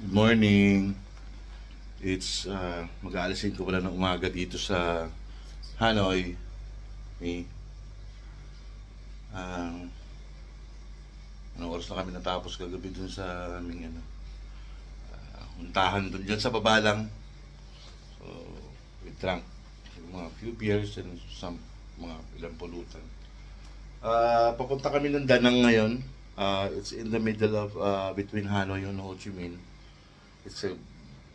Good morning. It's mag-aalisin ko pala ng umaga dito sa Hanoi. Okay. Anong oras na kami natapos kagabi dun sa aming untahan dun dyan sa baba lang. So, we drank mga few beers and some mga ilang pulutan. Papunta kami ng Danang ngayon. It's in the middle of between Hanoi and Ho Chi Minh. It's a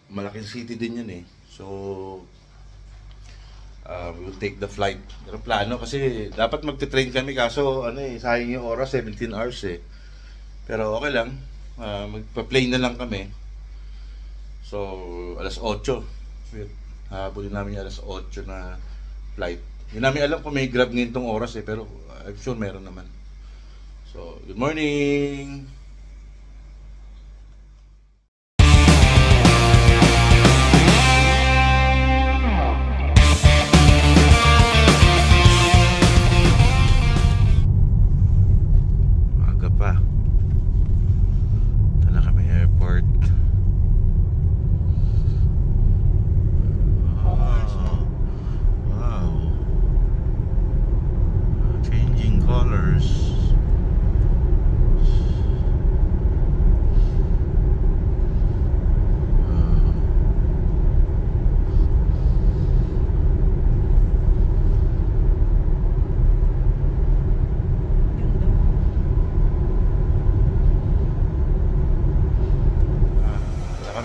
malaking city din yun eh. So, we will take the flight. Pero plano kasi dapat magte-train kami kaso sayang yung oras, 17 hours eh. Pero okay lang. Magpa-plane na lang kami. So, alas 8. Habulin namin yung alas 8 na flight. Hindi namin alam kung may grab ngayon tong oras eh, pero I'm sure meron naman. So, good morning! Aga pa. Ito na kami airport. Wow. Changing colors.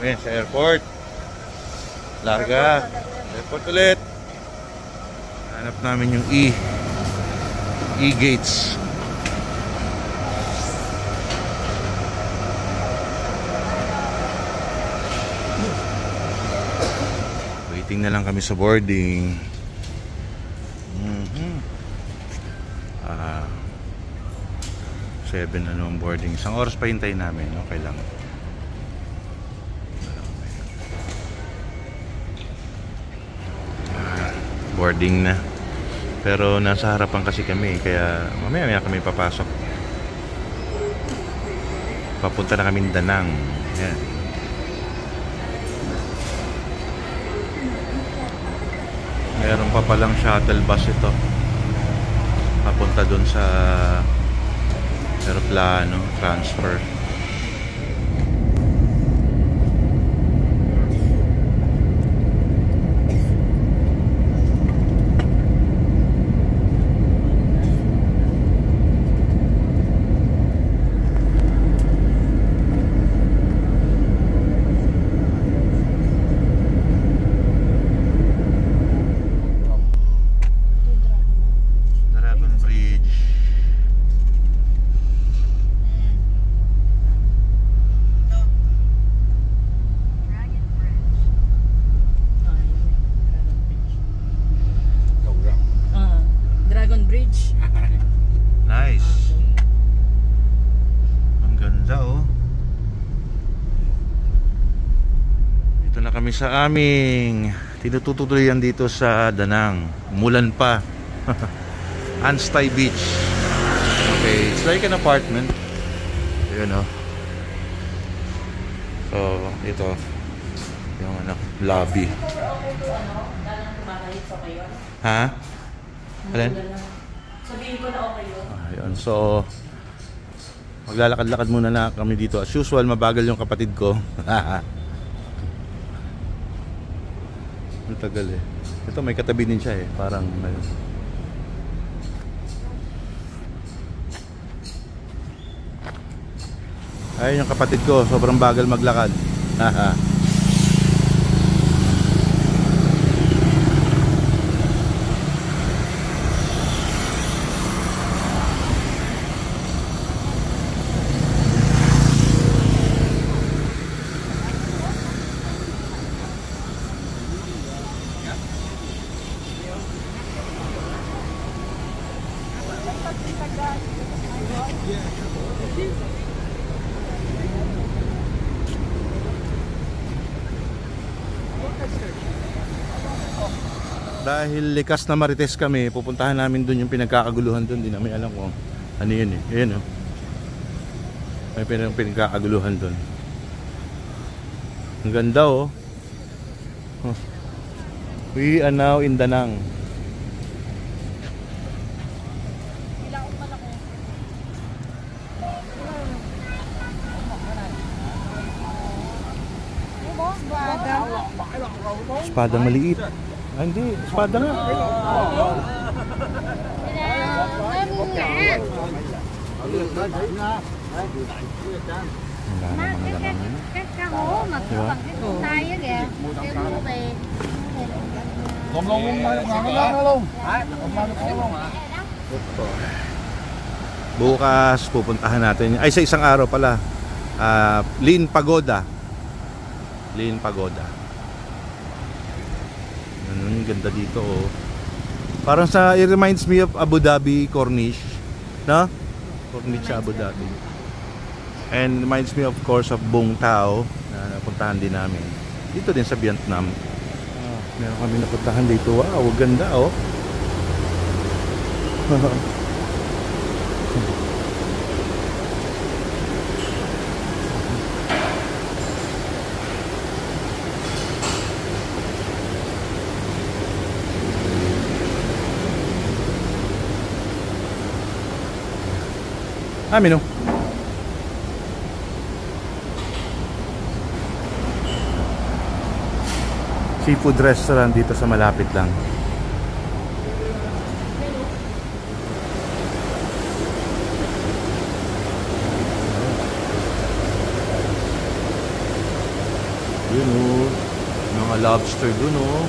Kami sa airport. Larga. Airport ulit. Hanap namin yung E-gates. Waiting na lang kami sa boarding. 7 ang boarding. Isang oras pa hintayin namin. Okay lang. Boarding na. Pero nasa harapan kasi kami, kaya mamaya kami papasok. Papunta na kami Danang. Yan. Meron pa palang shuttle bus ito. Papunta dun sa aeroplano, transfer. Nice. Ang ganda oh. Dito na kami sa aming tinututuloyan dito sa Danang. Umulan pa. Anstay Beach. Okay, it's like an apartment. Ayun oh. So, ito yung lobby. Ha? Alin? Sabihin ko na okay yun. Ayun, so maglalakad-lakad muna na kami dito. As usual, mabagal yung kapatid ko. Matagal eh. Ito may katabi din siya eh. Parang ayun yung kapatid ko. Sobrang bagal maglakad. Dahil likas na Marites kami, pupuntahan namin doon yung pinagkakaguluhan doon. Hindi namin alam kung ano yun eh. Ayan oh. May pinagkakaguluhan doon. Ang ganda oh. We are now in Danang. Espada maliit. Ah, hindi, espada nga. Wala naman laman. Cái cá hố mà cứ bằng cái cụt tay á kìa. Kêu mua về. Gồm luôn luôn, nó luôn. Bukas pupuntahan natin. Ay, sa isang araw pala. Lin Pagoda. Lin Pagoda. Ang ganda dito oh. Parang it reminds me of Abu Dhabi Corniche, no? Corniche sa Abu Dhabi. And reminds me of course of Bung Tao na napuntahan din namin. Dito din sa Vietnam. Meron kami napuntahan dito. Wow, ganda oh. Mino. Seafood restaurant dito sa malapit lang. Yun oh. Mga lobster dun oh.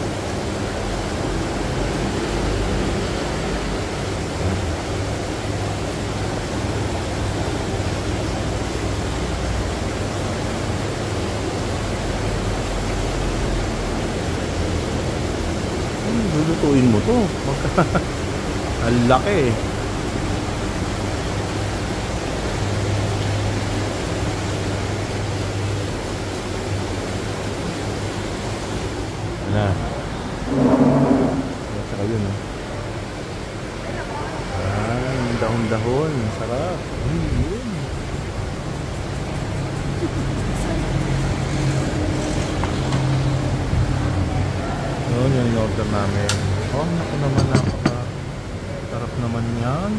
Lulutuin mo to. Ang laki. Wala. Saka yun oh. Yung dahon-dahon. Sarap. Yun. Yun yung in-order namin. Oh, naku naman, napaka sarap naman yan.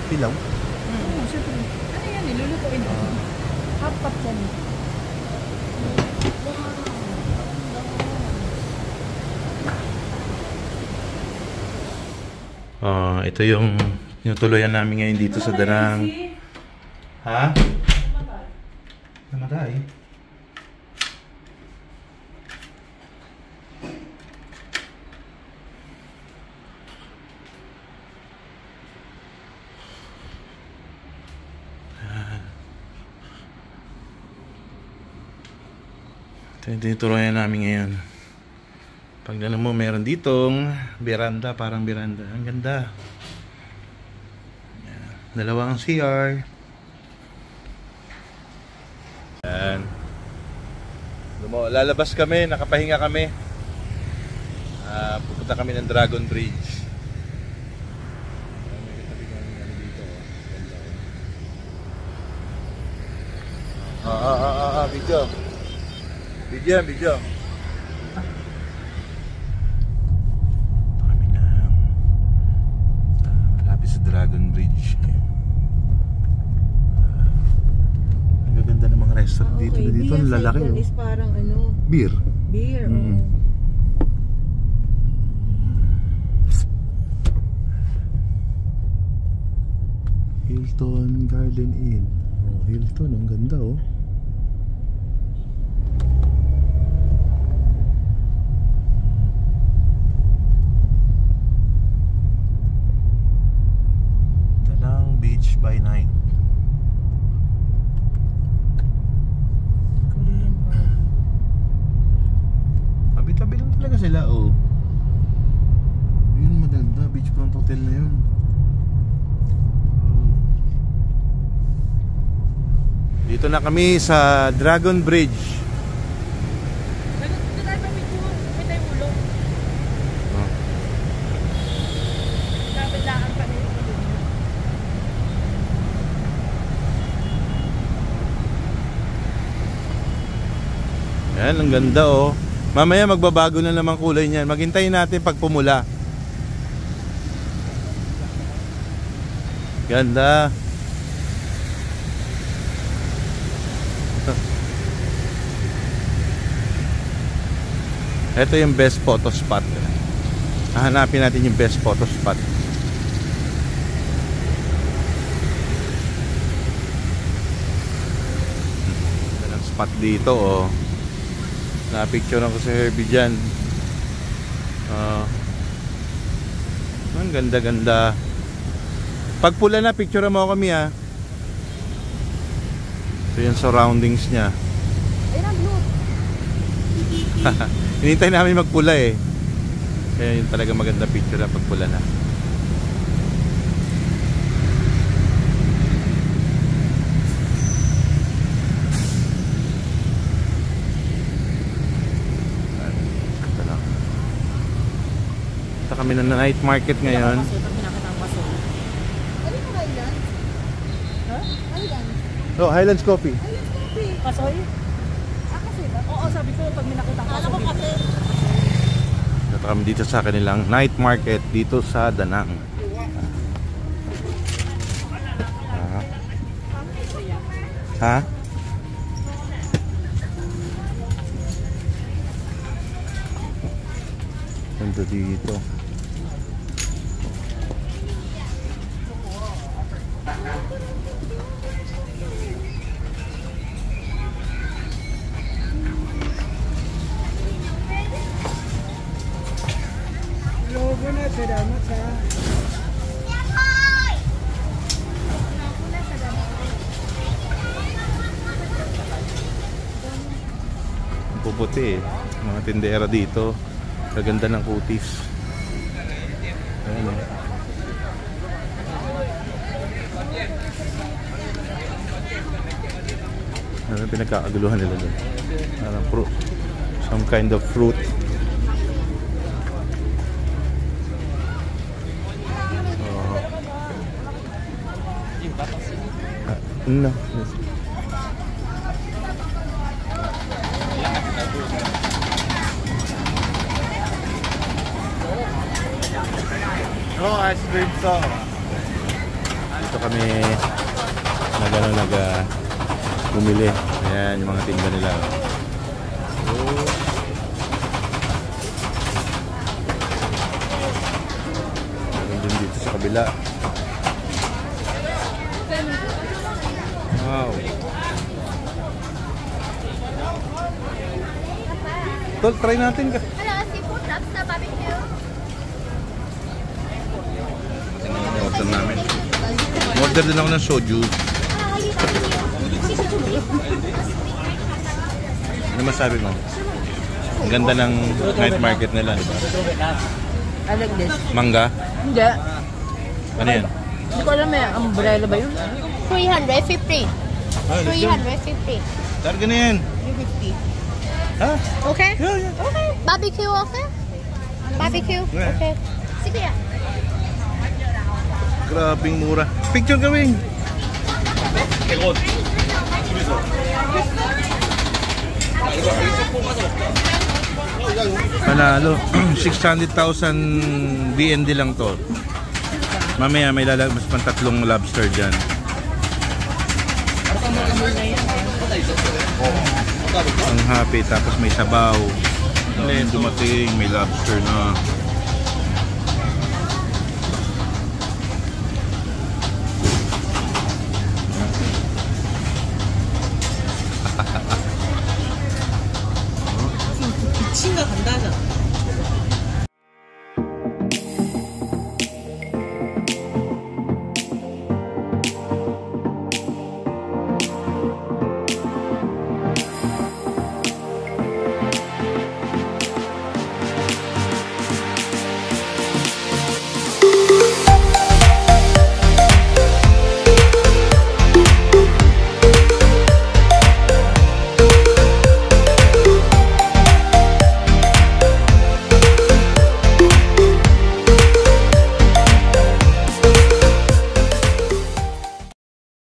Pilaw? Siyempre. Ano yan? Nilulutuin mo. Hot-pot yan. Ito yung tuluyan namin ngayon dito sa Danang. Ha? Namatay? Tinutuluyan namin ngayon. Pag mo, meron ditong veranda, parang veranda. Ang ganda. Yan. Dalawang CR. Yan. Lalabas kami, nakapahinga kami. Pupunta kami ng Dragon Bridge. Video. Video. Kami na malapit sa Dragon Bridge. Ang gaganda ng mga restaurant dito. Dito ang lalaki oh. Is parang ano? Beer. Beer. Hilton Garden Inn. Oh, Hilton, ang ganda oh. Beach by night. Tabi-tabi lang talaga sila oh. Yun maganda, beachfront hotel na yun. Dito na kami sa Dragon Bridge. Ayan, ang ganda oh. Mamaya magbabago na naman kulay niyan. Maghintayin natin pag pumula. Ganda. Ito yung best photo spot. Hahanapin natin yung best photo spot. Ganda ng spot dito oh. Na-picture ko si Herbie dyan. Ang ganda-ganda. Pag pula na, picture mo kami ah. Ito yung surroundings niya. Ayun ang blue. Hinintay namin magpula eh. Kaya yun talaga maganda picture na pag pula na. Ito kami na night market ngayon. Ano yung Highlands? Ha? Highlands? Oh, Highlands Coffee. Kasoy? Kasi ba? Oo, sabi ko pag minakita ko. Alam ko kasi. Ito kami dito sa kanilang night market dito sa Danang. Ha? Ganda dito. Logo na, salamat ha. Puputi eh. Mga tindera dito. Kaganda ng kutis. Ayan eh. Ano pinagkakaguluhan nila doon? Parang fruit. Some kind of fruit. No. Oh, ice cream to. Dito kami bumili. Ayan yung mga tinda nila. Oh. Meron din dito sa kabila. Wow. Tol, try natin ka. Hello, seafood lobster barbecue. Order namin. Order din ako ng soju. Ano masabi mo? Ang ganda ng night market nila, di ba? I like this. Mangga? Hindi. Ano yan? Hindi ko alam eh. Umbrella ba yun? 350. 350. Targa na yan. 350. Ha? Okay? Yeah, yeah. Okay. Barbecue, okay? Barbecue? Yeah. Okay. Sige ah. Grabing mura. Picture gawin. Panalo. 600,000 BND lang to. Mamaya may lalabas pang 3 lobster dyan. Ang happy, tapos may sabaw. Then dumating, may lobster na. 친가 간다 하잖아.